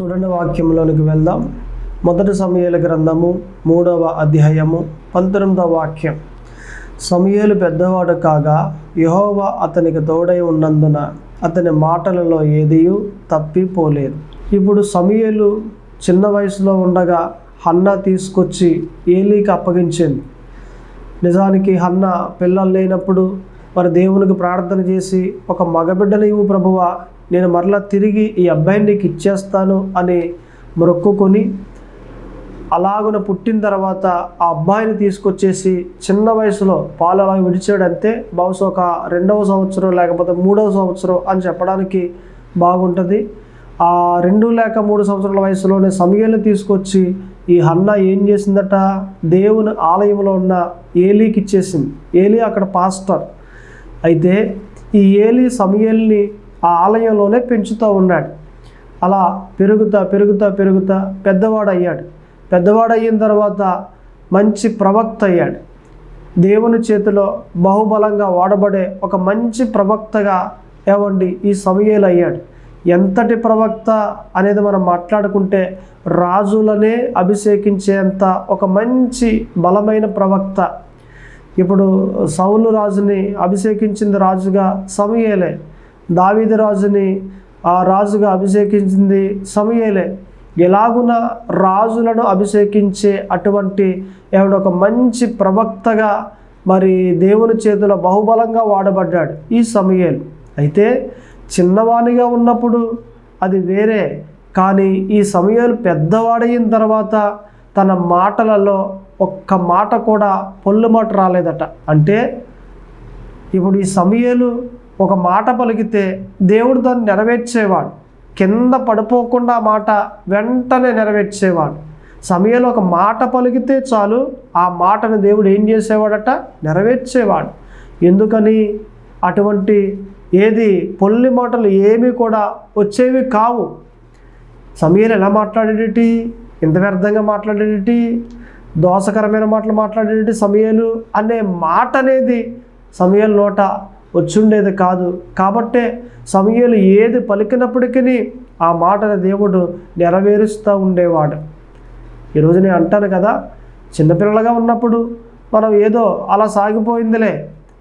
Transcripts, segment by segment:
చూడండి, వాక్యంలోనికి వెళ్దాం. మొదటి సమూయేలు గ్రంథము 3వ అధ్యాయము 19వ వాక్యం. సమూయేలు పెద్దవాడు కాగా యెహోవా అతనికి తోడై ఉన్నందున అతని మాటలలో ఏదియూ తప్పిపోలేదు. ఇప్పుడు సమూయేలు చిన్న వయసులో ఉండగా హన్నా తీసుకొచ్చి ఏలీకి అప్పగించింది. నిజానికి హన్నా పిల్లలు లేనప్పుడు మరి దేవునికి ప్రార్థన చేసి, ఒక మగబిడ్డను ఇవ్వు ప్రభువా, నేను మరలా తిరిగి ఈ అబ్బాయిని నీకు ఇచ్చేస్తాను అని మొక్కుకొని, అలాగున పుట్టిన తర్వాత ఆ అబ్బాయిని తీసుకొచ్చేసి చిన్న వయసులో పాలు అలా విడిచాడంతే. బహుశా ఒక 2వ సంవత్సరం లేకపోతే 3వ సంవత్సరం అని చెప్పడానికి బాగుంటుంది. ఆ 2 లేక 3 సంవత్సరాల వయసులోనే సమూయేలుని తీసుకొచ్చి ఈ హన్నా ఏం చేసిందట, దేవుని ఆలయంలో ఉన్న ఏలీకి ఇచ్చేసింది. ఏలీ అక్కడ పాస్టర్. అయితే ఈ ఏలీ సమూయేలుని ఆ ఆలయంలోనే పెంచుతూ ఉన్నాడు. అలా పెరుగుతా పెద్దవాడయ్యాడు. పెద్దవాడయిన తర్వాత మంచి ప్రవక్త అయ్యాడు. దేవుని చేతిలో బహుబలంగా వాడబడే ఒక మంచి ప్రవక్తగా ఈ సమూయేలు అయ్యాడు. ఎంతటి ప్రవక్త అనేది మనం మాట్లాడుకుంటే, రాజులనే అభిషేకించేంత ఒక మంచి బలమైన ప్రవక్త. ఇప్పుడు సౌలు రాజుని అభిషేకించింది రాజుగా సమూయేలే. దావీదు రాజుని రాజుగా అభిషేకించింది సమూయేలే. ఎలాగున రాజులను అభిషేకించే అటువంటి ఒక మంచి ప్రవక్తగా మరి దేవుని చేతిలో బహుబలంగా వాడబడ్డాడు ఈ సమూయేలు. అయితే చిన్నవానిగా ఉన్నప్పుడు అది వేరే, కానీ ఈ సమూయేలు పెద్దవాడైన తర్వాత తన మాటలలో ఒక్క మాట కూడా పొల్లు మాట రాలేదట. అంటే ఇప్పుడు ఈ సమూయేలు ఒక మాట పలికితే దేవుడు దాన్ని నెరవేర్చేవాడు. కింద పడిపోకుండా ఆ మాట వెంటనే నెరవేర్చేవాడు. సమూయేలు ఒక మాట పలికితే చాలు, ఆ మాటను దేవుడు ఏం చేసేవాడట, నెరవేర్చేవాడు. ఎందుకని? అటువంటి ఏది పొల్లి మాటలు ఏమీ కూడా వచ్చేవి కావు. సమూయేలు ఎలా మాట్లాడేటి, ఇంత వ్యర్థంగా మాట్లాడేటి, దోషకరమైన మాటలు మాట్లాడేటి సమూయేలు అనే మాట అనేది సమూయేలు నోట వచ్చుండేది కాదు. కాబట్టే సమూయేలు ఏది పలికినప్పటికీ ఆ మాటను దేవుడు నెరవేరుస్తూ ఉండేవాడు. ఈరోజు నేను అంటాను కదా, చిన్నపిల్లలుగా ఉన్నప్పుడు మనం ఏదో అలా సాగిపోయిందిలే,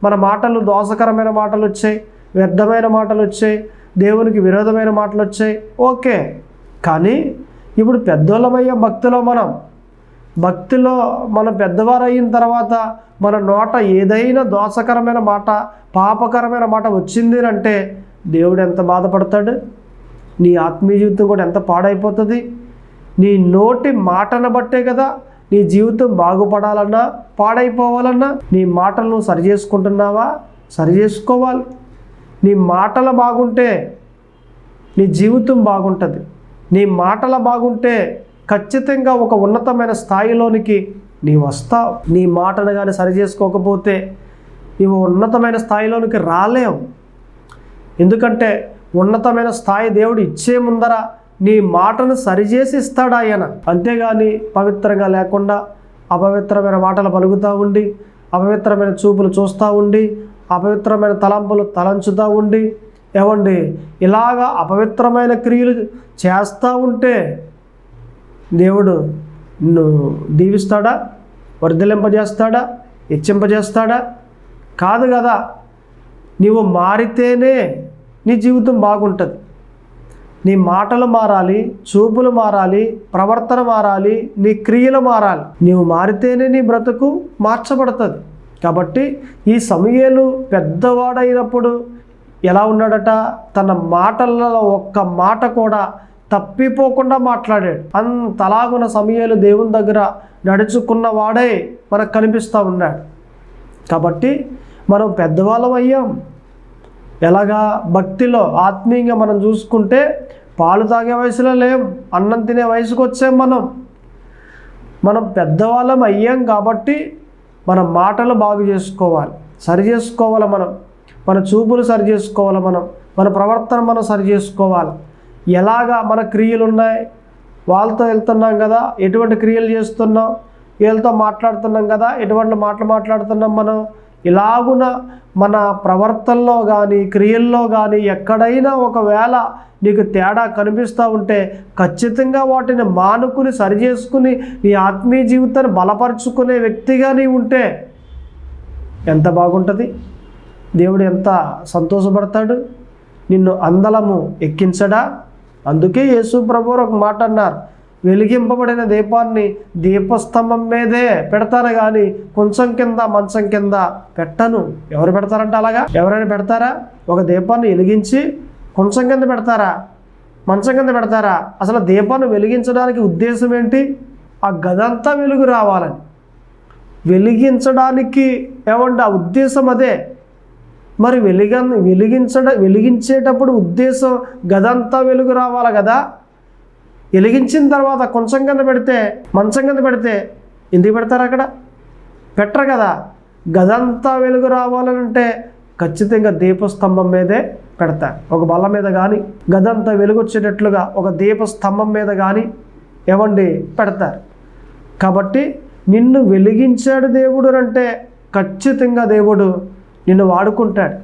మన మాటలు దోషకరమైన మాటలు వచ్చాయి, వ్యర్థమైన మాటలు వచ్చాయి, దేవునికి విరోధమైన మాటలు వచ్చాయి, ఓకే. కానీ ఇప్పుడు పెద్దోళ్ళమయ్యే భక్తిలో మనం పెద్దవారు అయిన తర్వాత మన నోట ఏదైనా దోషకరమైన మాట, పాపకరమైన మాట వచ్చింది అంటే దేవుడు ఎంత బాధపడతాడు, నీ ఆత్మీయ జీవితం కూడా ఎంత పాడైపోతుంది. నీ నోటి మాటను బట్టే కదా నీ జీవితం బాగుపడాలన్నా పాడైపోవాలన్నా. నీ మాటలను సరి చేసుకుంటున్నావా? సరి చేసుకోవాలి. నీ మాటలు బాగుంటే నీ జీవితం బాగుంటుంది. నీ మాటలు బాగుంటే ఖచ్చితంగా ఒక ఉన్నతమైన స్థాయిలోనికి నీవు వస్తావు. నీ మాటను కానీ సరి చేసుకోకపోతే నీవు ఉన్నతమైన స్థాయిలోనికి రాలేవు. ఎందుకంటే ఉన్నతమైన స్థాయి దేవుడు ఇచ్చే ముందర నీ మాటను సరిచేసి ఇస్తాడు ఆయన. అంతేగాని పవిత్రంగా లేకుండా అపవిత్రమైన మాటలు పలుకుతూ ఉండి, అపవిత్రమైన చూపులు చూస్తూ ఉండి, అపవిత్రమైన తలంపులు తలంచుతూ ఉండి, ఇలాగా అపవిత్రమైన క్రియలు చేస్తూ ఉంటే దేవుడు నిన్ను దీవిస్తాడా? వర్ధిలింపజేస్తాడా? హెచ్చింపజేస్తాడా? కాదు కదా. నీవు మారితేనే నీ జీవితం బాగుంటుంది. నీ మాటలు మారాలి, చూపులు మారాలి, ప్రవర్తన మారాలి, నీ క్రియలు మారాలి. నీవు మారితేనే నీ బ్రతుకు మార్చబడుతుంది. కాబట్టి ఈ సమూయేలు పెద్దవాడైనప్పుడు ఎలా ఉన్నాడట, తన మాటలలో ఒక్క మాట కూడా తప్పిపోకుండా మాట్లాడాడు. అంతలాగున సమూయేలు దేవుని దగ్గర నడుచుకున్న వాడే మనకు కనిపిస్తూ ఉన్నాడు. కాబట్టి మనం పెద్దవాళ్ళం అయ్యాం. ఎలాగా? భక్తిలో ఆత్మీయంగా మనం చూసుకుంటే పాలు తాగే వయసులో లేం, అన్నం తినే వయసుకు వచ్చాం. మనం పెద్దవాళ్ళం అయ్యాం కాబట్టి మన మాటలు బాగు చేసుకోవాలి, సరి చేసుకోవాలి. మన చూపులు సరి చేసుకోవాలి, మన ప్రవర్తన మనం సరి చేసుకోవాలి. ఎలాగా మన క్రియలు ఉన్నాయి, వాళ్ళతో వెళ్తున్నాం కదా, ఎటువంటి క్రియలు చేస్తున్నాం, వీళ్ళతో మాట్లాడుతున్నాం కదా, ఎటువంటి మాటలు మాట్లాడుతున్నాం, మనం ఇలాగున మన ప్రవర్తనలో కానీ క్రియల్లో కానీ ఎక్కడైనా ఒకవేళ నీకు తేడా కనిపిస్తూ ఉంటే ఖచ్చితంగా వాటిని మానుకుని సరిచేసుకుని నీ ఆత్మీయ జీవితాన్ని బలపరుచుకునే వ్యక్తిగా నీ ఉంటే ఎంత బాగుంటుంది. దేవుడు ఎంత సంతోషపడతాడు. నిన్ను అందలము ఎక్కించడా. అందుకే యేసు ప్రభువు ఒక మాట అన్నారు, వెలిగింపబడిన దీపాన్ని దీపస్తంభం మీదే పెడతాను కానీ కొంచెం కింద మంచం కింద పెట్టను. ఎవరు పెడతారంట అలాగా? ఎవరైనా పెడతారా? ఒక దీపాన్ని వెలిగించి కొంచెం కింద పెడతారా? మంచం కింద పెడతారా? అసలు దీపాన్ని వెలిగించడానికి ఉద్దేశం ఏంటి? ఆ గదంతా వెలుగు రావాలని వెలిగించడానికి ఏమంటే ఆ ఉద్దేశం అదే. మరి వెలిగించేటప్పుడు ఉద్దేశం గదంతా వెలుగు రావాలి కదా. వెలిగించిన తర్వాత కొంచెం కింద పెడితే మంచం కింద పెడితే ఎందుకు పెడతారు? అక్కడ పెట్టరు కదా. గదంతా వెలుగు రావాలంటే ఖచ్చితంగా దీపస్తంభం మీదే పెడతారు. ఒక బల్ల మీద కానీ గదంతా వెలుగు వచ్చేటట్లుగా ఒక దీపస్తంభం మీద కానీ పెడతారు. కాబట్టి నిన్ను వెలిగించాడు దేవుడు అంటే ఖచ్చితంగా దేవుడు నిన్ను వాడుకుంటాడు.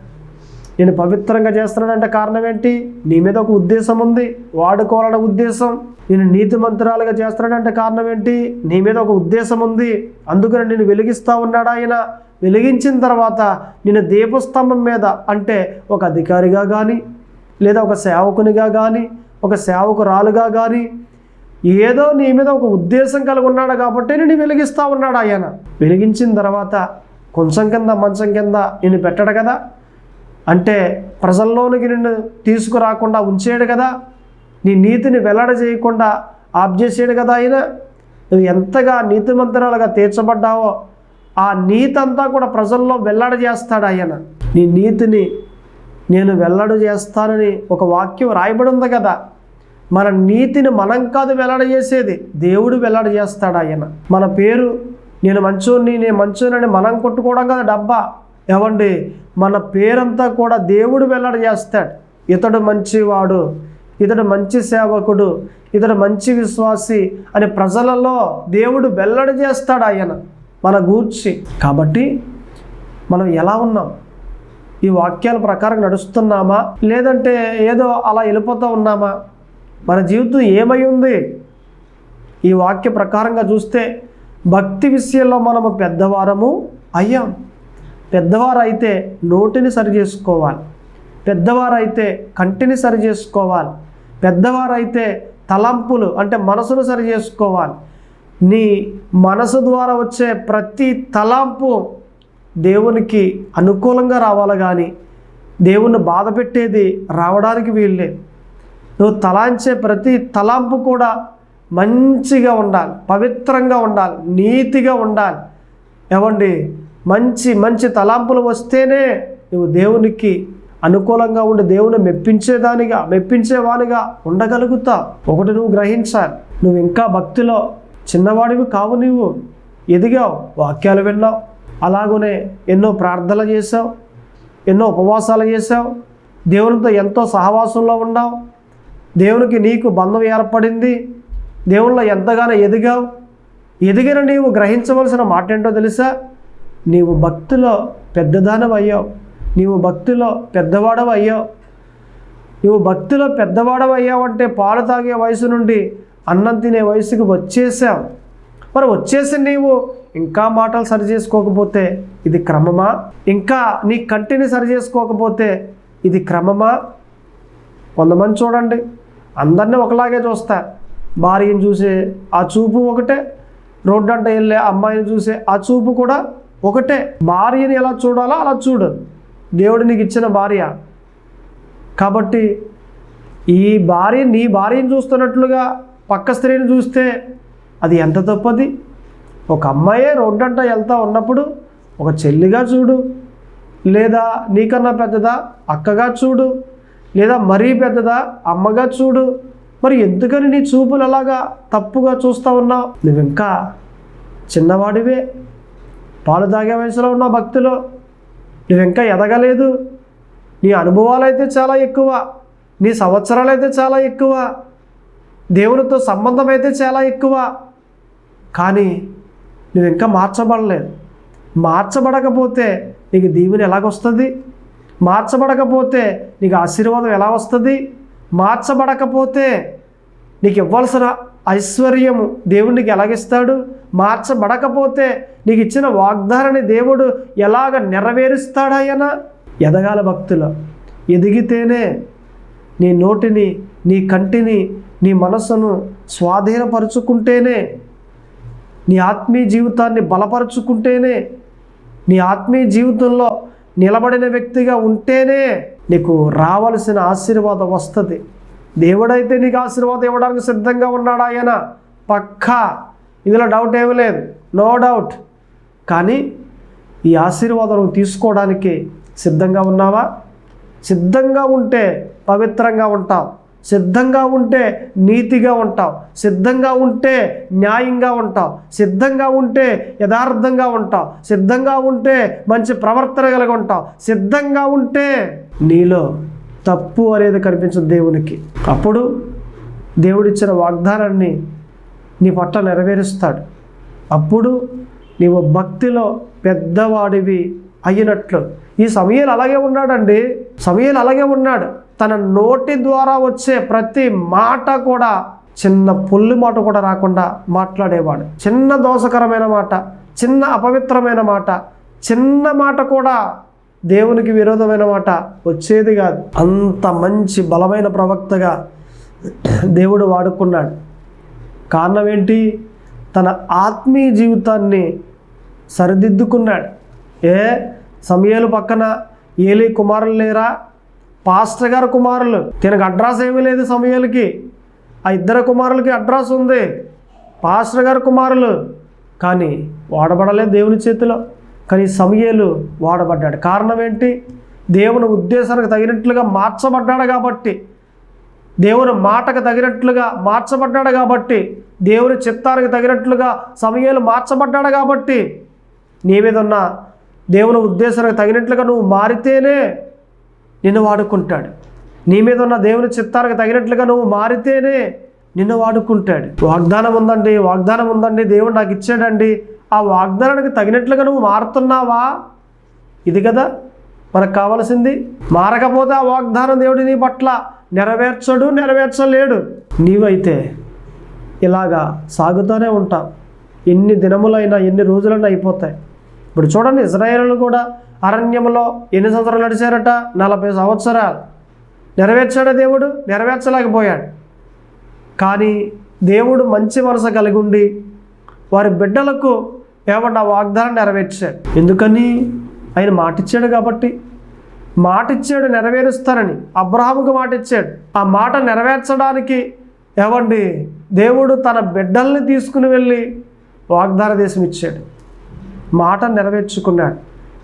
నేను పవిత్రంగా చేస్తున్నాడంటే కారణం ఏంటి? నీ మీద ఒక ఉద్దేశం ఉంది, వాడుకోవాలనే ఉద్దేశం. నేను నీతిమంతురాలుగా చేస్తున్నాడంటే కారణం ఏంటి? నీ మీద ఒక ఉద్దేశం ఉంది. అందుకని నేను వెలిగిస్తూ ఉన్నాడు ఆయన. వెలిగించిన తర్వాత నేను దీపస్తంభం మీద అంటే ఒక అధికారిగా కానీ లేదా ఒక సేవకునిగా కానీ ఒక సేవకురాలుగా కానీ ఏదో నీ మీద ఒక ఉద్దేశం కలిగి ఉన్నాడు కాబట్టి నేను వెలిగిస్తూ ఉన్నాడు ఆయన. వెలిగించిన తర్వాత కొంచెం కింద మంచం కింద నిన్ను పెట్టడు కదా. అంటే ప్రజల్లోనికి నిన్ను తీసుకురాకుండా ఉంచేయడు కదా. నీ నీతిని వెల్లడ చేయకుండా ఆప్ చేసేయడు కదా ఆయన. నువ్వు ఎంతగా నీతిమంతురాలుగా తీర్చబడ్డావో ఆ నీతి అంతా కూడా ప్రజల్లో వెల్లడ చేస్తాడు ఆయన. నీ నీతిని నేను వెల్లడ చేస్తానని ఒక వాక్యం రాయబడి ఉంది కదా. మన నీతిని మనం కాదు వెల్లడ చేసేది, దేవుడు వెల్లడ చేస్తాడు ఆయన. మన పేరు నేను మంచోనని మనం కొట్టుకోవడం కదా డబ్బా. మన పేరంతా కూడా దేవుడు వెల్లడ చేస్తాడు. ఇతడు మంచివాడు, ఇతడు మంచి సేవకుడు, ఇతడు మంచి విశ్వాసి అని ప్రజలలో దేవుడు వెల్లడ చేస్తాడు ఆయన మన గూర్చి. కాబట్టి మనం ఎలా ఉన్నాం? ఈ వాక్యాల ప్రకారం నడుస్తున్నామా లేదంటే ఏదో అలా వెళ్ళిపోతూ ఉన్నామా? మన జీవితం ఏమై ఉంది? ఈ వాక్య ప్రకారంగా చూస్తే భక్తి విషయంలో మనము పెద్దవారము అయ్యాం. పెద్దవారైతే నోటిని సరి చేసుకోవాలి, పెద్దవారైతే కంటిని సరి చేసుకోవాలి, పెద్దవారైతే తలంపులు అంటే మనసును సరి చేసుకోవాలి. నీ మనసు ద్వారా వచ్చే ప్రతి తలంపు దేవునికి అనుకూలంగా రావాలి కానీ దేవుణ్ణి బాధ పెట్టేది రావడానికి వీల్లేదు. నువ్వు తలాంచే ప్రతి తలంపు కూడా మంచిగా ఉండాలి, పవిత్రంగా ఉండాలి, నీతిగా ఉండాలి. మంచి మంచి తలంపులు వస్తేనే నువ్వు దేవునికి అనుకూలంగా ఉండి దేవుని మెప్పించేవానిగా ఉండగలుగుతావు. ఒకటి నువ్వు గ్రహించాలి, నువ్వు ఇంకా భక్తిలో చిన్నవాడివి కావు. నువ్వు ఎదిగావు, వాక్యాలు విన్నావు, అలాగనే ఎన్నో ప్రార్థనలు చేసావు, ఎన్నో ఉపవాసాలు చేసావు, దేవునితో ఎంతో సహవాసంలో ఉన్నావు, దేవునికి నీకు బంధం ఏర్పడింది, దేవునిలో ఎంతగానో ఎదిగావు. ఎదిగిన నీవు గ్రహించవలసిన మాట ఏంటో తెలుసా? నీవు భక్తిలో పెద్దదానవయ్యావు, నీవు భక్తిలో పెద్దవాడవయ్యావు. నువ్వు భక్తిలో పెద్దవాడవయ్యావు అంటే పాలు తాగే వయసు నుండి అన్నం తినే వయసుకి వచ్చేసావు. మరి వచ్చేసి నీవు ఇంకా మాటలు సరి చేసుకోకపోతే ఇది క్రమమా? ఇంకా నీ కంటిని సరి చేసుకోకపోతే ఇది క్రమమా? కొంతమంది చూడండి, అందరినీ ఒకలాగే చూస్తారు. భార్యను చూసే ఆ చూపు ఒకటే, రోడ్డు అంటే వెళ్ళే అమ్మాయిని చూసే ఆ చూపు కూడా ఒకటే. భార్యని ఎలా చూడాలో అలా చూడు, దేవుడు నీకు ఇచ్చిన భార్య కాబట్టి. నీ భార్యను చూస్తున్నట్లుగా పక్క స్త్రీని చూస్తే అది ఎంత తప్పది? ఒక అమ్మాయే రోడ్డు అంట వెళ్తా ఉన్నప్పుడు ఒక చెల్లిగా చూడు, లేదా నీకన్నా పెద్దదా అక్కగా చూడు, లేదా మరీ పెద్దదా అమ్మగా చూడు. మరి ఎందుకని నీ చూపులు అలాగా తప్పుగా చూస్తూ ఉన్నావు? నువ్వు ఇంకా చిన్నవాడివే, పాలు తాగే వయసులో ఉన్నావు భక్తిలో, నువ్వు ఇంకా ఎదగలేదు. నీ అనుభవాలు అయితే చాలా ఎక్కువ, నీ సంవత్సరాలు అయితే చాలా ఎక్కువ, దేవునితో సంబంధం అయితే చాలా ఎక్కువ, కానీ నువ్వు ఇంకా మార్చబడలేదు. మార్చబడకపోతే నీకు దీవెన ఎలాగొస్తుంది? మార్చబడకపోతే నీకు ఆశీర్వాదం ఎలా వస్తుంది? మార్చబడకపోతే నీకు ఇవ్వాల్సిన ఐశ్వర్యము దేవుడు నీకు ఎలాగిస్తాడు? మార్చబడకపోతే నీకు ఇచ్చిన వాగ్దానాన్ని దేవుడు ఎలాగ నెరవేరుస్తాడాయన? ఎదగాల భక్తులు. ఎదిగితేనే నీ నోటిని, నీ కంటిని, నీ మనస్సును స్వాధీనపరుచుకుంటేనే, నీ ఆత్మీయ జీవితాన్ని బలపరుచుకుంటేనే, నీ ఆత్మీయ జీవితంలో నిలబడిన వ్యక్తిగా ఉంటేనే నీకు రావాల్సిన ఆశీర్వాదం వస్తుంది. దేవుడైతే నీకు ఆశీర్వాదం ఇవ్వడానికి సిద్ధంగా ఉన్నాడు ఆయన, పక్కా. ఇందులో డౌట్ ఏమీ లేదు, నో డౌట్. కానీ ఈ ఆశీర్వాదం తీసుకోవడానికి సిద్ధంగా ఉన్నావా? సిద్ధంగా ఉంటే పవిత్రంగా ఉంటావు, సిద్ధంగా ఉంటే నీతిగా ఉంటావు, సిద్ధంగా ఉంటే న్యాయంగా ఉంటావు, సిద్ధంగా ఉంటే యథార్థంగా ఉంటావు, సిద్ధంగా ఉంటే మంచి ప్రవర్తన కలిగి ఉంటావు, సిద్ధంగా ఉంటే నీలో తప్పు అనేది కనిపించదు దేవునికి. అప్పుడు దేవుడిచ్చిన వాగ్దానాన్ని నీ పట్ల నెరవేరుస్తాడు. అప్పుడు నీవు భక్తిలో పెద్దవాడివి అయినట్లు. ఈ సమూయేలు అలాగే ఉన్నాడండి. సమూయేలు అలాగే ఉన్నాడు. తన నోటి ద్వారా వచ్చే ప్రతి మాట కూడా చిన్న పొల్లి మాట కూడా రాకుండా మాట్లాడేవాడు. చిన్న దోషకరమైన మాట, చిన్న అపవిత్రమైన మాట, చిన్న మాట కూడా దేవునికి విరోధమైన మాట వచ్చేది కాదు. అంత మంచి బలమైన ప్రవక్తగా దేవుడు వాడుకున్నాడు. కారణం ఏంటి? తన ఆత్మీయ జీవితాన్ని సరిదిద్దుకున్నాడు. సమూయేలు పక్కన ఏలీ కుమారులు లేరా? పాస్టర్ గారు కుమారులు. తినకు అడ్రస్ ఏమీ లేదు సమూయేలుకి. ఆ ఇద్దరు కుమారులకి అడ్రస్ ఉంది, పాస్టర్ గారు కుమారులు. కానీ వాడబడలేదు దేవుని చేతిలో. కానీ సమూయేలు వాడబడ్డాడు. కారణం ఏంటి? దేవుని ఉద్దేశానికి తగినట్లుగా మార్చబడ్డాడు కాబట్టి, దేవుని మాటకు తగినట్లుగా మార్చబడ్డాడు కాబట్టి, దేవుని చిత్తానికి తగినట్లుగా సమూయేలు మార్చబడ్డాడు కాబట్టి, నీ మీద ఉన్న దేవుని ఉద్దేశానికి తగినట్లుగా నువ్వు మారితేనే నిన్ను వాడుకుంటాడు. నీ మీద ఉన్న దేవుని చిత్తానికి తగినట్లుగా నువ్వు మారితేనే నిన్ను వాడుకుంటాడు. వాగ్దానం ఉందండి, వాగ్దానం ఉందండి, దేవుడు నాకు ఇచ్చాడండి. ఆ వాగ్దానానికి తగినట్లుగా నువ్వు మారుతున్నావా? ఇది కదా మనకు కావాల్సింది. మారకపోతే ఆ వాగ్దానం దేవుడి నీ పట్ల నెరవేర్చలేడు. నీవైతే ఇలాగా సాగుతూనే ఉంటావు. ఎన్ని దినములైనా ఎన్ని రోజులైనా అయిపోతాయి. ఇప్పుడు చూడండి, ఇశ్రాయేలు కూడా అరణ్యంలో ఎన్ని సంవత్సరాలు నడిచారట? 40 సంవత్సరాలు. నెరవేర్చాడా దేవుడు? నెరవేర్చలేకపోయాడు. కానీ దేవుడు మంచి మనసు కలిగి ఉండి వారి బిడ్డలకు ఏమన్నా వాగ్దానం నెరవేర్చాడు. ఎందుకని? ఆయన మాటిచ్చాడు కాబట్టి. మాటిచ్చాడు నెరవేరుస్తానని. అబ్రహాముకు మాటిచ్చాడు. ఆ మాట నెరవేర్చడానికి దేవుడు తన బిడ్డల్ని తీసుకుని వెళ్ళి వాగ్దాన దేశం ఇచ్చాడు. మాట నెరవేర్చుకున్నాడు.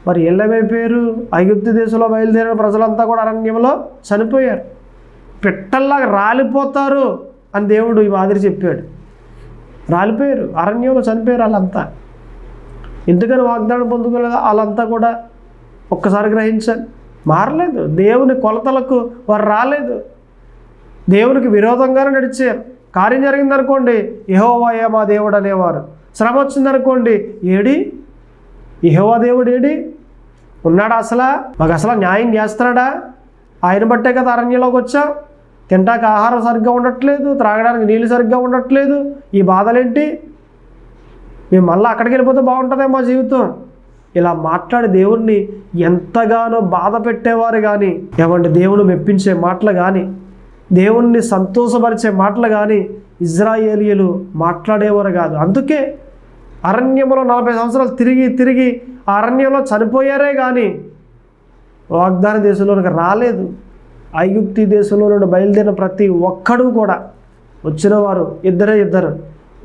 మరి ఏళ్ళమైపోయారు? ఐగుప్తు దేశంలో బయలుదేరిన ప్రజలంతా కూడా అరణ్యంలో చనిపోయారు. పిట్టల్లాగా రాలిపోతారు అని దేవుడు ఈ మాదిరి చెప్పాడు. రాలిపోయారు, అరణ్యంలో చనిపోయారు వాళ్ళంతా. ఎందుకని వాగ్దానం పొందుకోలేదు? వాళ్ళంతా కూడా ఒక్కసారి గ్రహించాలి. మారలేదు. దేవుని కొలతలకు వారు రాలేదు. దేవునికి విరోధంగానే నడిచారు. కార్యం జరిగిందనుకోండి, యెహోవాయే మా దేవుడు అనేవారు. శ్రమ వచ్చిందనుకోండి, ఏడి యెహోవా దేవుడు ఏడి ఉన్నాడా? మాకు అసలు న్యాయం చేస్తున్నాడా? ఆయన బట్టే కదా అరణ్యంలోకి వచ్చాం. తింటాక ఆహారం సరిగ్గా ఉండట్లేదు, త్రాగడానికి నీళ్ళు సరిగ్గా ఉండట్లేదు. ఈ బాధలేంటి? మేము మళ్ళీ అక్కడికి వెళ్ళిపోతే బాగుంటుందేమో మా జీవితం. ఇలా మాట్లాడి దేవుణ్ణి ఎంతగానో బాధ పెట్టేవారు. కానీ దేవుని మెప్పించే మాటలు కానీ, దేవుణ్ణి సంతోషపరిచే మాటలు కానీ ఇశ్రాయేలీయులు మాట్లాడేవారు కాదు. అందుకే అరణ్యంలో 40 సంవత్సరాలు తిరిగి ఆ అరణ్యంలో చనిపోయారే కానీ వాగ్దాన దేశంలోనికి రాలేదు. ఐగుప్తు దేశంలో నుండి బయలుదేరిన ప్రతి ఒక్కడు కూడా వచ్చిన వారు ఇద్దరు.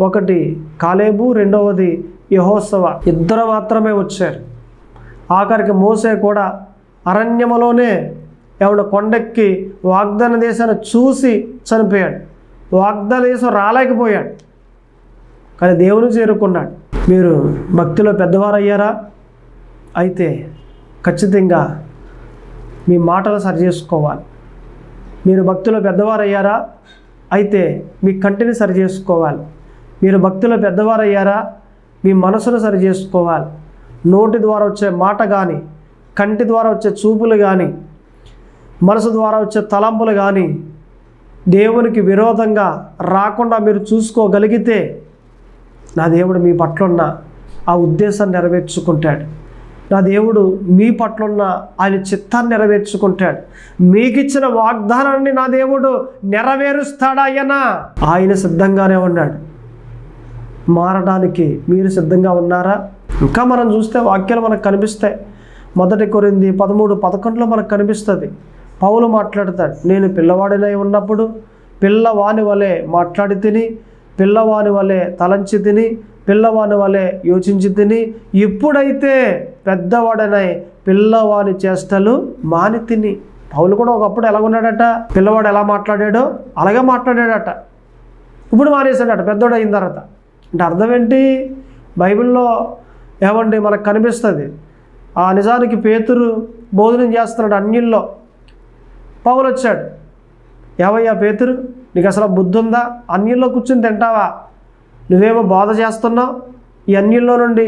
ఒకటి కాలేబు, రెండవది యెహోషువ. ఇద్దరు మాత్రమే వచ్చారు. ఆఖరికి మోసే కూడా అరణ్యములోనే కొండెక్కి వాగ్దాన దేశాన్ని చూసి చనిపోయాడు. వాగ్దాన దేశం రాలేకపోయాడు, కానీ దేవుని చేరుకున్నాడు. మీరు భక్తిలో పెద్దవారయ్యారా? అయితే ఖచ్చితంగా మీ మాటలు సరి చేసుకోవాలి. మీరు భక్తిలో పెద్దవారయ్యారా? అయితే మీ కంటిని సరి చేసుకోవాలి. మీరు భక్తిలో పెద్దవారయ్యారా? మీ మనసును సరి చేసుకోవాలి. నోటి ద్వారా వచ్చే మాట కానీ, కంటి ద్వారా వచ్చే చూపులు కానీ, మనసు ద్వారా వచ్చే తలంపులు కానీ దేవునికి విరోధంగా రాకుండా మీరు చూసుకోగలిగితే నా దేవుడు మీ పట్ల ఉన్న ఆ ఉద్దేశాన్ని నెరవేర్చుకుంటాడు. నా దేవుడు మీ పట్ల ఉన్న ఆయన చిత్తాన్ని నెరవేర్చుకుంటాడు. మీకు ఇచ్చిన వాగ్దానాన్ని నా దేవుడు నెరవేరుస్తాడాయన. ఆయన సిద్ధంగానే ఉన్నాడు. మారడానికి మీరు సిద్ధంగా ఉన్నారా? ఇంకా మనం చూస్తే వాక్యాలు మనకు కనిపిస్తాయి. 1 కొరింథీ 13:11 మనకు కనిపిస్తుంది. పౌలు మాట్లాడతాడు, నేను పిల్లవాడినై ఉన్నప్పుడు పిల్లవాని వలె మాట్లాడి తిని, పిల్లవాని వలె తలంచి తిని, పిల్లవాని వలె యోచించి తిని, ఇప్పుడైతే పెద్దవాడనై పిల్లవాని చేష్టలు మాని తిని. పౌలు కూడా ఒకప్పుడు ఎలా ఉన్నాడట? పిల్లవాడు ఎలా మాట్లాడాడో అలాగే మాట్లాడాడట. ఇప్పుడు మానేశాడట పెద్దోడు అయిన తర్వాత. అంటే అర్థం ఏంటి? బైబిల్లో ఏమండి మనకు కనిపిస్తుంది. ఆ నిజానికి పేతురు భోజనం చేస్తున్నాడు అన్యుల్లో. పౌలు వచ్చాడు, ఏవయ్యా పేతురు, నీకు అసలు బుద్ధి ఉందా? అన్యుల్లో కూర్చుని తింటావా? నువ్వేమో బోధ చేస్తున్నావు. ఈ అన్యుల్లో నుండి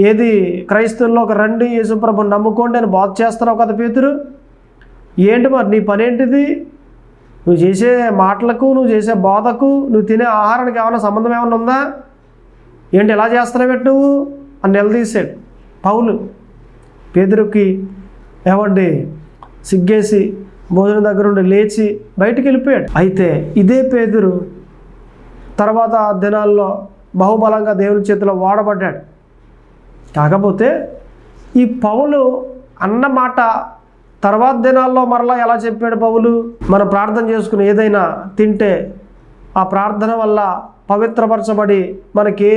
ఏది క్రైస్తవుల్లోకి రండి, యేసుప్రభుని నమ్ముకోండి అని బోధ చేస్తున్నావు కదా పేతురు. ఏంటి మరి నీ పని ఏంటిది? నువ్వు చేసే మాటలకు, నువ్వు చేసే బోధకు, నువ్వు తినే ఆహారానికి ఏమైనా సంబంధం ఏమైనా ఉందా? ఏంటి ఎలా చేస్తున్నావు నువ్వు అని నిలదీశాడు పౌలు. పేతురుకి ఏమండి సిగ్గేసి భోజనం దగ్గర నుండి లేచి బయటికి వెళ్ళిపోయాడు. అయితే ఇదే పేతురు తర్వాత దినాల్లో బహుబలంగా దేవుని చేతిలో వాడబడ్డాడు. కాకపోతే ఈ పౌలు అన్న మాట తర్వాత దినాల్లో మరలా ఎలా చెప్పాడు పౌలు? మనం ప్రార్థన చేసుకుని ఏదైనా తింటే ఆ ప్రార్థన వల్ల పవిత్రపరచబడి మనకి ఏ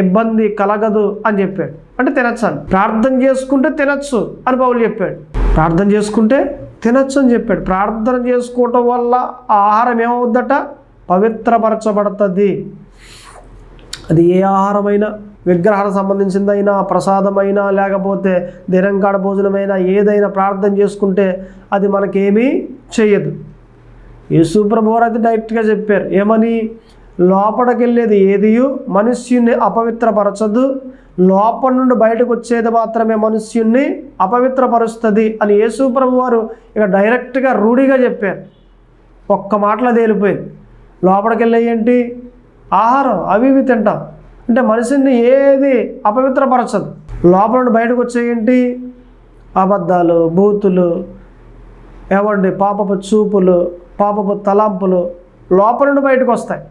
ఇబ్బంది కలగదు అని చెప్పాడు. అంటే తినచ్చు అని, ప్రార్థన చేసుకుంటే తినచ్చు అని పౌలు చెప్పాడు. ప్రార్థన చేసుకుంటే తినచ్చు అని చెప్పాడు. ప్రార్థన చేసుకోవటం వల్ల ఆ ఆహారం ఏమవుద్దట? పవిత్రపరచబడుతుంది. అది ఏ ఆహారమైనా, విగ్రహానికి సంబంధించిందైనా, ప్రసాదమైనా, లేకపోతే దినంకాడ భోజనమైనా, ఏదైనా ప్రార్థన చేసుకుంటే అది మనకేమీ చేయదు. యేసు ప్రభువారు అయితే డైరెక్ట్గా చెప్పారు, ఏమని? లోపలికి వెళ్ళేది ఏదియు మనుష్యుని అపవిత్రపరచదు, లోపల నుండి బయటకు వచ్చేది మాత్రమే మనుష్యుణ్ణి అపవిత్రపరుస్తుంది అని యేసు ప్రభువారు ఇక డైరెక్ట్గా రూఢిగా చెప్పారు. ఒక్క మాటలో తేలిపోయింది. లోపలికి వెళ్ళే ఏంటి? ఆహారం, అవి ఇవి తింటాం. అంటే మనిషిని ఏది అపవిత్రపరచదు. లోపల నుండి బయటకు వచ్చే ఏంటి? అబద్ధాలు, బూతులు, ఏమండి పాపపు చూపులు, పాపపు తలంపులు లోపల నుండి బయటకు వస్తాయి.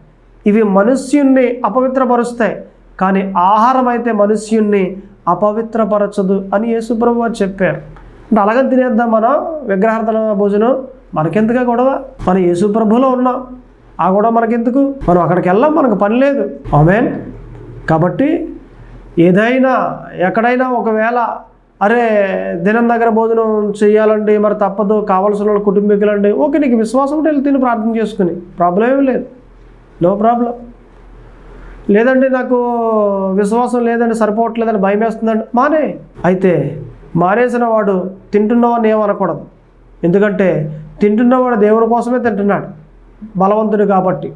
ఇవి మనుష్యుణ్ణి అపవిత్రపరుస్తాయి, కానీ ఆహారం అయితే మనుష్యుణ్ణి అపవిత్రపరచదు అని యేసు ప్రభువారు చెప్పారు. అంటే అలాగని తినేద్దాం మనం విగ్రహార్థన భోజనం? మనకెందుకు గొడవ? మనం యేసు ప్రభువులో ఉన్నాం, ఆ గొడవ మనకెందుకు? మనం అక్కడికి వెళ్ళాం, మనకు పని లేదు. ఆమేన్. కాబట్టి ఏదైనా ఎక్కడైనా ఒకవేళ అరే దినం దగ్గర భోజనం చేయాలండి, మరి తప్పదు, కావాల్సిన వాళ్ళ కుటుంబీకులండి, ఓకే, నీకు విశ్వాసం ఉంటే వెళ్ళి తిని ప్రార్థన చేసుకుని, ప్రాబ్లం ఏమీ లేదు, నో ప్రాబ్లం. లేదండి నాకు విశ్వాసం లేదండి, సరిపోవట్లేదని భయం వేస్తుందండి, మానే. అయితే మానేసిన వాడు తింటున్నవాడిని ఏమనకూడదు. ఎందుకంటే తింటున్నవాడు దేవుని కోసమే తింటున్నాడు, బలవంతుడు కాబట్టి,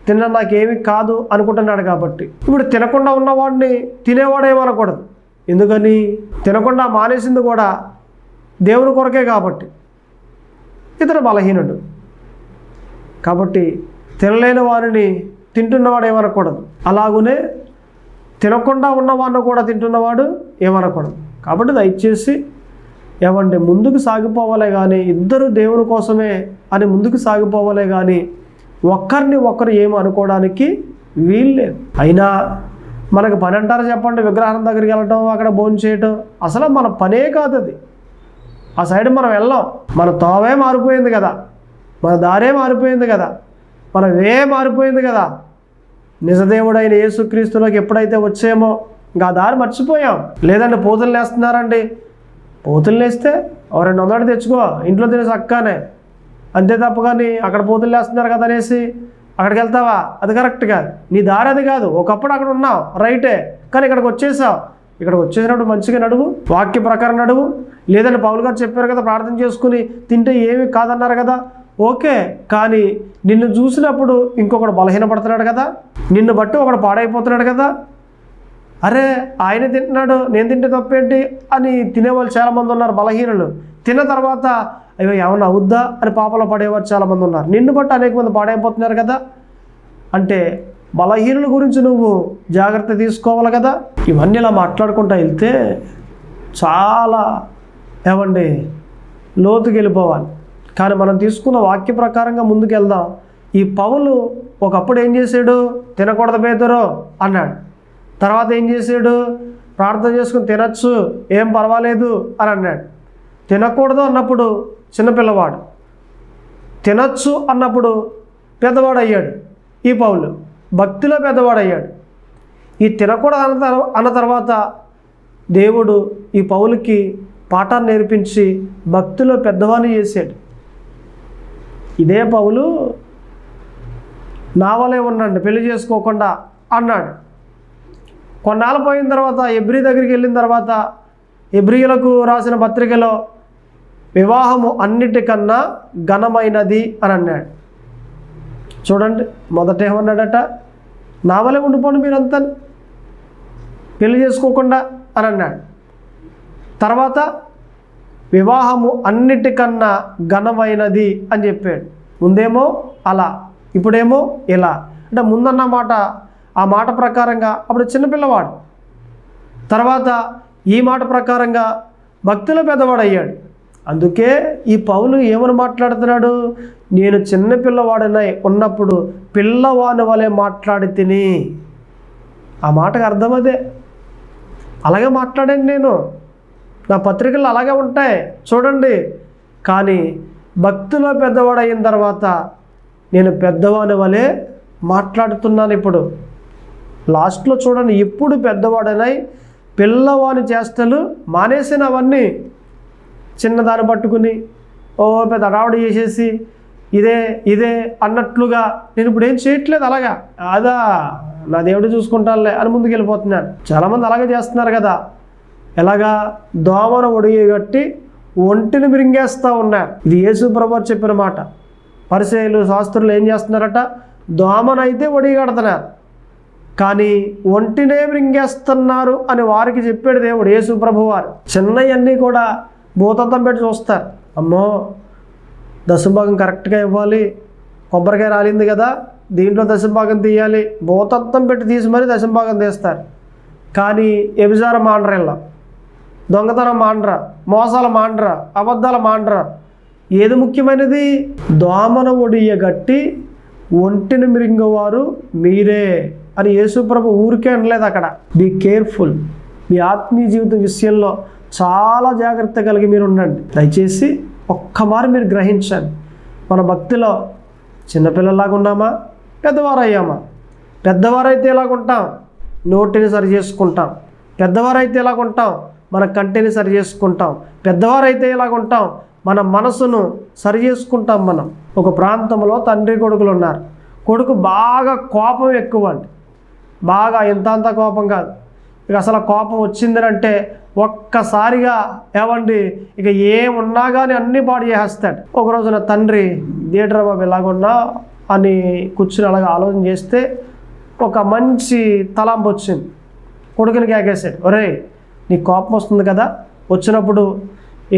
తిన్న నాకేమీ కాదు అనుకుంటున్నాడు కాబట్టి. ఇప్పుడు తినకుండా ఉన్నవాడిని తినేవాడు ఏమనకూడదు. ఎందుకని? తినకుండా మానేసింది కూడా దేవుని కొరకే కాబట్టి, ఇతను బలహీనుడు కాబట్టి తినలేని వారిని తింటున్నవాడు ఏమనకూడదు. అలాగునే తినకుండా ఉన్నవాడిని కూడా తింటున్నవాడు ఏమనకూడదు. కాబట్టి దయచేసి ఏమంటే ముందుకు సాగిపోవాలే కానీ, ఇద్దరు దేవుని కోసమే అని ముందుకు సాగిపోవాలే కానీ ఒక్కరిని ఒక్కరు ఏమి అనుకోవడానికి వీల్లేదు. అయినా మనకు పని అంటారా చెప్పండి? విగ్రహం దగ్గరికి వెళ్ళటం, అక్కడ భోజనం చేయటం అసలు మన పనే కాదు అది. ఆ సైడ్ మనం వెళ్ళాం, మన తోవే మారిపోయింది కదా, మన దారే మారిపోయింది కదా, మన వే మారిపోయింది కదా. నిజదేవుడైన యేసుక్రీస్తులోకి ఎప్పుడైతే వచ్చామో ఇంకా ఆ దారి మర్చిపోయాం. లేదంటే పోతులు వేస్తున్నారండి, పోతులు వేస్తే 200 తెచ్చుకో, ఇంట్లో తినేసి అక్కనే, అంతే తప్ప. కానీ అక్కడ పోతులు వేస్తున్నారు కదా అనేసి అక్కడికి వెళ్తావా? అది కరెక్ట్ కాదు. నీ దారి అది కాదు. ఒకప్పుడు అక్కడ ఉన్నావు, రైటే, కానీ ఇక్కడికి వచ్చేసావు. ఇక్కడికి వచ్చేసినప్పుడు మంచిగా నడువు, వాక్య ప్రకారం నడువు. లేదంటే పౌలు గారు చెప్పారు కదా, ప్రార్థన చేసుకుని తింటే ఏమీ కాదన్నారు కదా, ఓకే. కానీ నిన్ను చూసినప్పుడు ఇంకొకడు బలహీనపడుతున్నాడు కదా, నిన్ను బట్టి ఒకడు పాడైపోతున్నాడు కదా, అరే ఆయన తింటున్నాడు నేను తింటే తప్పేంటి అని తినేవాళ్ళు చాలామంది ఉన్నారు. బలహీనులు తిన్న తర్వాత అయ్యో ఏమన్నా అవుద్దా అని పాపలో పడేవారు చాలామంది ఉన్నారు. నిన్ను బట్టి అనేక మంది పాడైపోతున్నారు కదా. అంటే బలహీనుల గురించి నువ్వు జాగ్రత్త తీసుకోవాలి కదా. ఇవన్నీ ఇలా మాట్లాడుకుంటూ వెళ్తే చాలా లోతుకి వెళ్ళిపోవాలి. కానీ మనం తీసుకున్న వాక్య ప్రకారంగా ముందుకు వెళ్దాం. ఈ పౌలు ఒకప్పుడు ఏం చేశాడు? తినకూడదు పేతురు అన్నాడు. తర్వాత ఏం చేశాడు? ప్రార్థన చేసుకుని తినచ్చు, ఏం పర్వాలేదు అని అన్నాడు. తినకూడదు అన్నప్పుడు చిన్నపిల్లవాడు, తినచ్చు అన్నప్పుడు పెద్దవాడు అయ్యాడు. ఈ పౌలు భక్తిలో పెద్దవాడు అయ్యాడు. ఈ తినకూడదు అన్న తర్వాత దేవుడు ఈ పౌలుకి పాఠాన్ని నేర్పించి భక్తిలో పెద్దవాడిని చేశాడు. ఇదే పౌలు నా వలే ఉండండి, పెళ్లి చేసుకోకుండా అన్నాడు. కొన్నాళ్ళు పోయిన తర్వాత ఎబ్రీ దగ్గరికి వెళ్ళిన తర్వాత ఎబ్రీయులకు రాసిన పత్రికలో వివాహము అన్నిటికన్నా ఘనమైనది అని అన్నాడు. చూడండి, మొదట ఏమన్నాడట? నా వలే ఉండిపోండి మీరంతా, పెళ్లి చేసుకోకుండా అని అన్నాడు. తర్వాత వివాహము అన్నిటికన్నా ఘనమైనది అని చెప్పాడు. ముందేమో అలా, ఇప్పుడేమో ఇలా. అంటే ముందన్న మాట, ఆ మాట ప్రకారంగా అప్పుడు చిన్నపిల్లవాడు, తర్వాత ఈ మాట ప్రకారంగా భక్తిలో పెద్దవాడు అయ్యాడు. అందుకే ఈ పౌలు ఏమని మాట్లాడుతున్నాడు? నేను చిన్నపిల్లవాడినై ఉన్నప్పుడు పిల్లవాని వలె మాట్లాడి తిని. ఆ మాటకు అర్థం అదే. అలాగే మాట్లాడాను నేను, నా పత్రికలు అలాగే ఉంటాయి చూడండి. కానీ భక్తిలో పెద్దవాడు అయిన తర్వాత నేను పెద్దవాని వలె మాట్లాడుతున్నాను. ఇప్పుడు లాస్ట్లో చూడండి, ఇప్పుడు పెద్దవాడనై పిల్లవాని చేష్టలు మానేసిన అవన్నీ చిన్నదాన్ని పట్టుకుని పెద్ద అడావుడి చేసేసి ఇదే అన్నట్లుగా నేను ఇప్పుడు ఏం చేయట్లేదు. అలాగా అదా నా దేవుడు చూసుకుంటానులే అని ముందుకు వెళ్ళిపోతున్నాను. చాలామంది అలాగే చేస్తున్నారు కదా. ఎలాగా? దోమను ఒడిగట్టి ఒంటిని మిరింగేస్తూ ఉన్నారు. ఇది యేసు ప్రభువు చెప్పిన మాట. పరిసయ్యులు శాస్త్రులు ఏం చేస్తున్నారట? దోమనైతే ఒడిగడుతున్నారు, కానీ ఒంటినే మిరింగేస్తున్నారు అని వారికి చెప్పాడు దేవుడు యేసు ప్రభువు వారు. చిన్నవన్నీ కూడా భూతత్వం పెట్టి చూస్తారు. అమ్మో దశభాగం కరెక్ట్గా ఇవ్వాలి, కొబ్బరికాయ రాలింది కదా దీంట్లో దశభాగం తీయాలి, భూతత్వం పెట్టి తీసి మరీ దశభాగం తీస్తారు. కానీ వ్యభిచారం మాండ్రెళ్ళ, దొంగతనం మాండ్రా, మోసాల మాండ్రా, అబద్ధాల మాండ్రా. ఏది ముఖ్యమైనది? దోమన ఒడియగట్టి ఒంటిని మిరింగవారు మీరే అని యేసుప్రభు ఊరికే అనలేదు అక్కడ. Be careful. మీ ఆత్మీయ జీవితం విషయంలో చాలా జాగ్రత్త కలిగి మీరు ఉండండి. దయచేసి ఒక్కమారు మీరు గ్రహించండి. మన భక్తిలో చిన్నపిల్లలాగా ఉన్నామా, పెద్దవారు అయ్యామా? పెద్దవారైతే ఎలాగుంటాం? నోటిని సరి చేసుకుంటాం. పెద్దవారైతే ఎలాగుంటాం? మన కంటిని సరి చేసుకుంటాం. పెద్దవారైతే ఎలాగుంటాం? మన మనసును సరి చేసుకుంటాం. మనం ఒక ప్రాంతంలో తండ్రి కొడుకులు ఉన్నారు. కొడుకు బాగా కోపం ఎక్కువ అండి, బాగా ఇంత కోపం కాదు. ఇక అసలు కోపం వచ్చిందంటే ఒక్కసారిగా ఇక ఏమున్నా కానీ అన్నీ పాడు చేసేస్తాడు. ఒక రోజున తండ్రి థియేటర్ బాబు ఎలాగున్నా అని కూర్చుని అలాగా ఆలోచన చేస్తే ఒక మంచి తలాంపు వచ్చింది. కొడుకుని కేకేశాడు, ఒరే నీకు కోపం వస్తుంది కదా, వచ్చినప్పుడు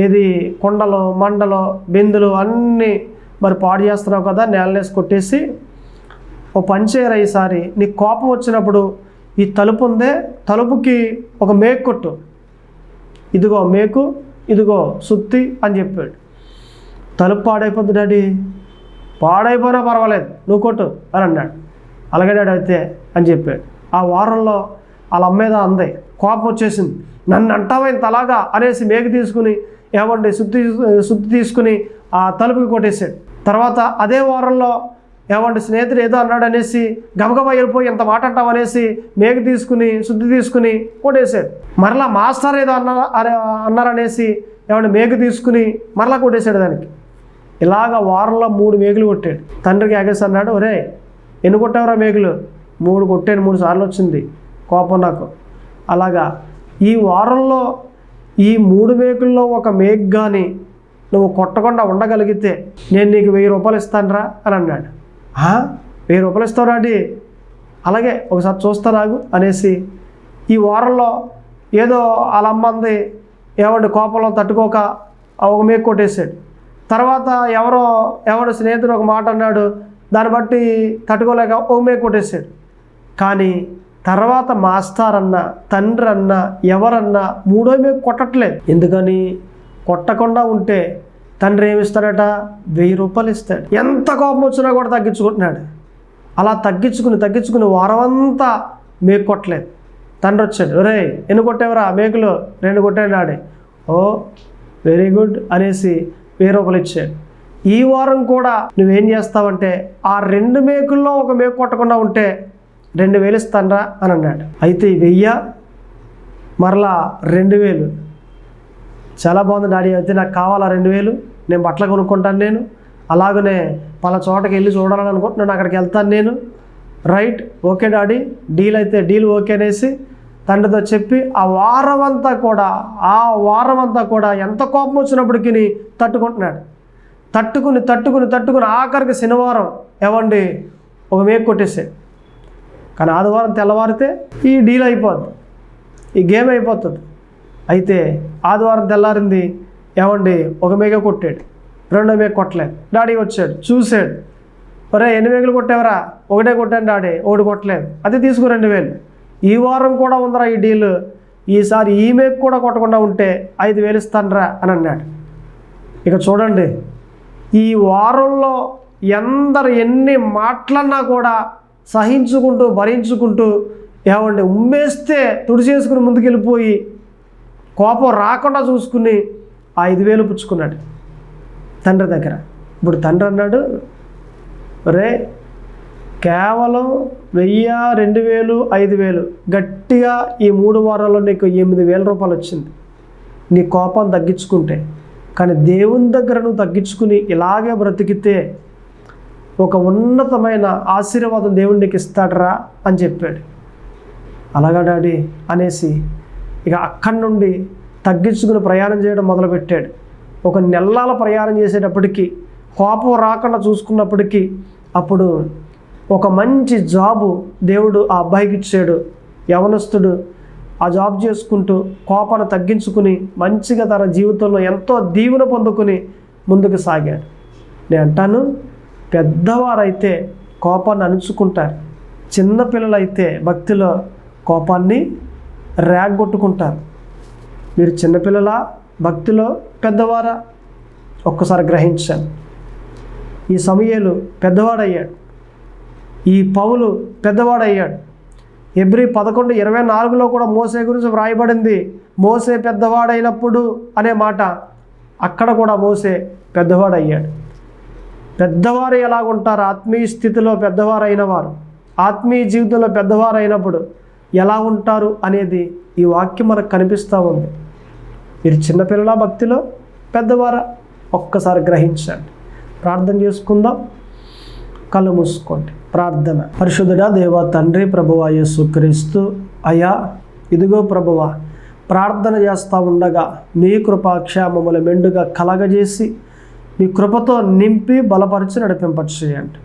ఏది కొండలు మండలు బిందులు అన్నీ మరి పాడు చేస్తున్నావు కదా, నేలనేసి కొట్టేసి ఓ పంచేరా, ఈసారి నీకు కోపం వచ్చినప్పుడు ఈ తలుపు ఉందే, తలుపుకి ఒక మేకు కొట్టు, ఇదిగో మేకు, ఇదిగో సుత్తి అని చెప్పాడు. తలుపు పాడైపోద్ది డాడీ, పాడైపోయినా పర్వాలేదు నువ్వు కొట్టు అని అన్నాడు. అలాగే డాడీ అయితే అని చెప్పాడు. ఆ వారంలో వాళ్ళ అమ్మేదా అందే, కోపం వచ్చేసింది. నన్ను అంటావా ఇంత అలాగా అనేసి మేకు తీసుకుని సుత్తి తీసుకుని ఆ తలుపుకి కొట్టేశాడు. తర్వాత అదే వారంలో స్నేహితుడు ఏదో అన్నాడు అనేసి గబగబా వెళ్ళిపోయి ఎంత మాట అంటావు అనేసి మేకు తీసుకుని సుత్తి తీసుకుని కొట్టేశాడు. మరలా మాస్టర్ ఏదో అన్నారనేసి మేకు తీసుకుని మరలా కొట్టేశాడు దానికి. ఇలాగ వారంలో 3 మేకులు కొట్టాడు. తండ్రికి ఆగేసి అన్నాడు, ఒరే ఎన్ని కొట్టావురా మేకులు? 3 కొట్టాను, 3 సార్లు వచ్చింది కోపం నాకు. అలాగా ఈ వారంలో ఈ 3 మేకుల్లో ఒక మేకు కానీ నువ్వు కొట్టకుండా ఉండగలిగితే నేను నీకు 1000 రూపాయలు ఇస్తానురా అని అన్నాడు. 1000 రూపాయలు ఇస్తావు రాడి? అలాగే ఒకసారి చూస్తారాగు అనేసి ఈ వారంలో ఏదో వాళ్ళ అమ్మంది ఏమండి కోపంలో తట్టుకోక ఒక మేకు కొట్టేసాడు. తర్వాత ఎవడు స్నేహితుడు ఒక మాట అన్నాడు, దాన్ని బట్టి తట్టుకోలేక ఒక మేకు కొట్టేసాడు. కానీ తర్వాత మాస్టర్ అన్న, తండ్రి అన్న, ఎవరన్నా మూడో మేకు కొట్టట్లేదు. ఎందుకని? కొట్టకుండా ఉంటే తండ్రి ఏమిస్తాడట? 1000 రూపాయలు ఇస్తాడు. ఎంత కోపం వచ్చినా కూడా తగ్గించుకుంటున్నాడు. అలా తగ్గించుకుని వారమంతా మేకు కొట్టలేదు. తండ్రి వచ్చాడు, ఒరే ఎన్ని కొట్టేవరా? మేకులు 2 కొట్టాడు ఆడే. ఓ వెరీ గుడ్ అనేసి 1000 రూపాయలు ఇచ్చాడు. ఈ వారం కూడా నువ్వేం చేస్తావంటే ఆ 2 మేకుల్లో ఒక మేకు కొట్టకుండా ఉంటే 2000 ఇస్తానరా అని అన్నాడు. అయితే 1000 మరలా 2000. చాలా బాగుంది డాడీ, అయితే నాకు కావాలా 2000, నేను బట్టలు కొనుక్కుంటాను, నేను అలాగనే పలా చోటకి వెళ్ళి చూడాలని అనుకుంటున్నాను, అక్కడికి వెళ్తాను నేను. రైట్, ఓకే డాడీ, డీల్ అయితే డీల్ ఓకే అనేసి తండ్రితో చెప్పి ఆ వారం అంతా కూడా ఎంత కోపం వచ్చినప్పటికీ తట్టుకుంటున్నాడు. తట్టుకుని ఆఖరికి శనివారం ఏమండి ఒక మేకు కొట్టేసాడు. కానీ ఆదివారం తెల్లవారితే ఈ డీల్ అయిపోద్ది, ఈ గేమ్ అయిపోతుంది. అయితే ఆదివారం తెల్లారింది, ఏమండి ఒక మేక కొట్టాడు, 2వ మేక కొట్టలేదు. డాడీ వచ్చాడు, చూశాడు, ఒరే ఎన్ని మేకలు కొట్టావరా? 1 కొట్టాను డాడీ, 1 కొట్టలేదు, అది తీసుకు 2000. ఈ వారం కూడా ఉందరా ఈ డీల్, ఈసారి ఈ మేకు కూడా కొట్టకుండా ఉంటే 5000 ఇస్తానరా అని అన్నాడు. ఇక చూడండి, ఈ వారంలో ఎన్ని మాటలన్నా కూడా సహించుకుంటూ భరించుకుంటూ ఏమండి ఉమ్మేస్తే తుడిచేసుకుని ముందుకెళ్ళిపోయి కోపం రాకుండా చూసుకుని 5000 పుచ్చుకున్నాడు తండ్రి దగ్గర. ఇప్పుడు తండ్రి అన్నాడు, రే కేవలం 1000, 2000, 5000 గట్టిగా ఈ 3 వారాల్లో నీకు 8000 రూపాయలు వచ్చింది నీ కోపం తగ్గించుకుంటే. కానీ దేవుని దగ్గర నువ్వు తగ్గించుకుని ఇలాగే బ్రతికితే ఒక ఉన్నతమైన ఆశీర్వాదం దేవుడు నీకు ఇస్తాడరా అని చెప్పాడు. అలాగా డాడీ అనేసి ఇక అక్కడి నుండి తగ్గించుకుని ప్రయాణం చేయడం మొదలుపెట్టాడు. ఒక నెలల ప్రయాణం చేసేటప్పటికి కోపం రాకుండా చూసుకున్నప్పటికీ అప్పుడు ఒక మంచి జాబు దేవుడు ఆ అబ్బాయికి ఇచ్చాడు. యవనస్తుడు ఆ జాబ్ చేసుకుంటూ కోపాన్ని తగ్గించుకుని మంచిగా తన జీవితంలో ఎంతో దీవెన పొందుకుని ముందుకు సాగాడు. నేను అంటాను, పెద్దవారైతే కోపాన్ని అణుచుకుంటారు, చిన్నపిల్లలైతే భక్తిలో కోపాన్ని రేగొట్టుకుంటారు. మీరు చిన్నపిల్లల భక్తిలో పెద్దవారా? ఒక్కసారి గ్రహించాను. ఈ సమూయేలు పెద్దవాడయ్యాడు, ఈ పౌలు పెద్దవాడయ్యాడు. హెబ్రీ 11:24లో కూడా మోసే గురించి వ్రాయబడింది, మోసే పెద్దవాడైనప్పుడు అనే మాట. అక్కడ కూడా మోసే పెద్దవాడయ్యాడు. పెద్దవారు ఎలాగుంటారు? ఆత్మీయ స్థితిలో పెద్దవారైన వారు ఆత్మీయ జీవితంలో పెద్దవారైనప్పుడు ఎలా ఉంటారు అనేది ఈ వాక్యం మనకు కనిపిస్తూ ఉంది. మీరు చిన్నపిల్లల భక్తిలో పెద్దవారా? ఒక్కసారి గ్రహించండి. ప్రార్థన చేసుకుందాం. కళ్ళు మూసుకోండి. ప్రార్థన. పరిశుద్ధుడా దేవా తండ్రి, ప్రభువా యేసుక్రీస్తు, అయ్యా ఇదిగో ప్రభువా, ప్రార్థన చేస్తూ ఉండగా మీ కృపాక్షేమములు మెండుగా కలగజేసి మీ కృపతో నింపి బలపరిచి నడిపింపచేయండి.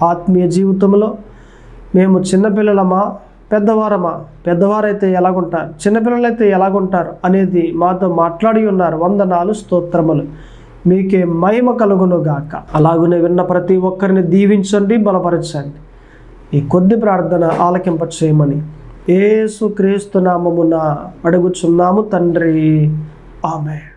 ఆత్మీయ జీవితంలో మేము చిన్నపిల్లలమా పెద్దవారమా? పెద్దవారైతే ఎలాగుంటారు, చిన్నపిల్లలైతే ఎలాగుంటారు అనేది మాతో మాట్లాడి ఉన్నారు. వందనాలు, స్తోత్రములు. మీకే మహిమ కలుగును గాక. అలాగునే విన్న ప్రతి ఒక్కరిని దీవించండి, బలపరచండి. ఈ కొద్ది ప్రార్థన ఆలకింప చేయమని యేసుక్రీస్తు నామమున అడుగుచున్నాము తండ్రి. ఆమేన్.